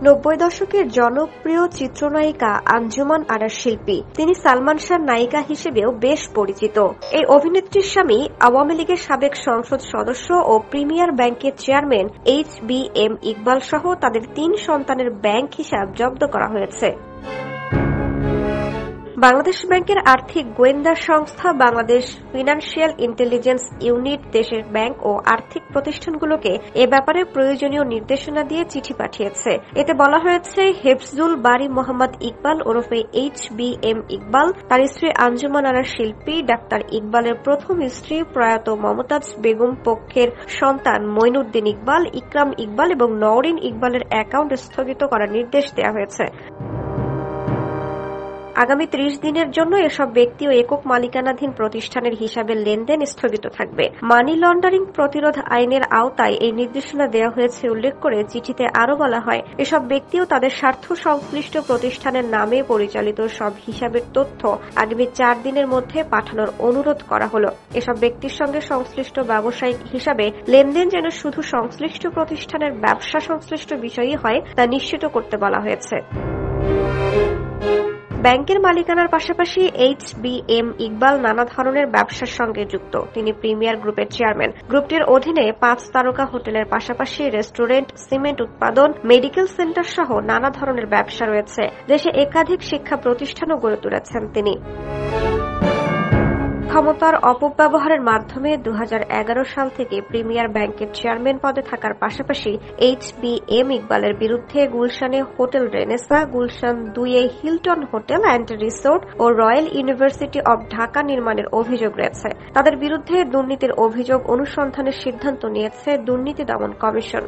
90 দশকের জনপ্রিয় চিত্রনায়িকা আঞ্জুমান আরা শিল্পী। তিনি সালমান শাহর নায়িকা হিসেবেও বেশ পরিচিত। এই অভিনেত্রীর স্বামী আওয়ামী লীগের সাবেক সংসদ সদস্য ও প্রিমিয়ার ব্যাংকের চেয়ারম্যান HBM ইকবাল সহ তাদের 3 সন্তানের ব্যাংক হিসাব জব্দ করা হয়েছে। বাংলাদেশ ব্যাংকের আর্থিক গোয়েন্দা সংস্থা বাংলাদেশ ফিনান্সিয়াল ইন্টেলিজেন্স ইউনিট দেশের ব্যাংক ও আর্থিক প্রতিষ্ঠানগুলোকে এ ব্যাপারে প্রয়োজনীয় নির্দেশনা দিয়ে চিঠি পাঠিয়েছে। এতে বলা হয়েছে, হেফজুল বারী মোহাম্মদ ইকবাল ওরফে HBM ইকবাল, তার স্ত্রী আঞ্জুমান আরা শিল্পী, ডাক্তার ইকবালের প্রথম স্ত্রী প্রয়াত মমতাজ বেগম পক্ষের সন্তান মঈনুদ্দিন ইকবাল, ইকরাম ইকবাল এবং নওরিন ইকবালের অ্যাকাউন্ট স্থগিত করার নির্দেশ দেওয়া হয়েছে। আগামী 30 দিনের জন্য এসব ব্যক্তি ও একক মালিকানাধীন প্রতিষ্ঠানের হিসাবে লেনদেন স্থগিত থাকবে। মানি লন্ডারিং প্রতিরোধ আইনের আওতায় এই নির্দেশনা দেওয়া হয়েছে উল্লেখ করে চিঠিতে আরও বলা হয়, এসব ব্যক্তি ও তাদের স্বার্থ সংশ্লিষ্ট প্রতিষ্ঠানের নামে পরিচালিত সব হিসাবের তথ্য আগামী 4 দিনের মধ্যে পাঠানোর অনুরোধ করা হলো। এসব ব্যক্তির সঙ্গে সংশ্লিষ্ট ব্যবসায়িক হিসাবে লেনদেন যেন শুধু সংশ্লিষ্ট প্রতিষ্ঠানের ব্যবসা সংশ্লিষ্ট বিষয়ই হয় তা নিশ্চিত করতে বলা হয়েছে। ব্যাংকের মালিকানার পাশাপাশি HBM ইকবাল নানা ধরনের ব্যবসার সঙ্গে যুক্ত। তিনি প্রিমিয়ার গ্রুপের চেয়ারম্যান। গ্রুপটির অধীনে 5 তারকা হোটেলের পাশাপাশি রেস্টুরেন্ট, সিমেন্ট উৎপাদন, মেডিকেল সেন্টার সহ নানা ধরনের ব্যবসা রয়েছে। দেশে একাধিক শিক্ষা প্রতিষ্ঠানও গড়ে তুলেছেন তিনি। ক্ষমতার অপব্যবহারের মাধ্যমে 2011 সাল থেকে প্রিমিয়ার ব্যাংকের চেয়ারম্যান পদে থাকার পাশাপাশি HBM ইকবালের বিরুদ্ধে গুলশানে হোটেল রেনেসা, গুলশান 2-এ হিলটন হোটেল অ্যান্ড রিসোর্ট ও রয়্যাল ইউনিভার্সিটি অব ঢাকা নির্মাণের অভিযোগ রয়েছে। তাদের বিরুদ্ধে দুর্নীতির অভিযোগ অনুসন্ধানের সিদ্ধান্ত নিয়েছে দুর্নীতি দমন কমিশন।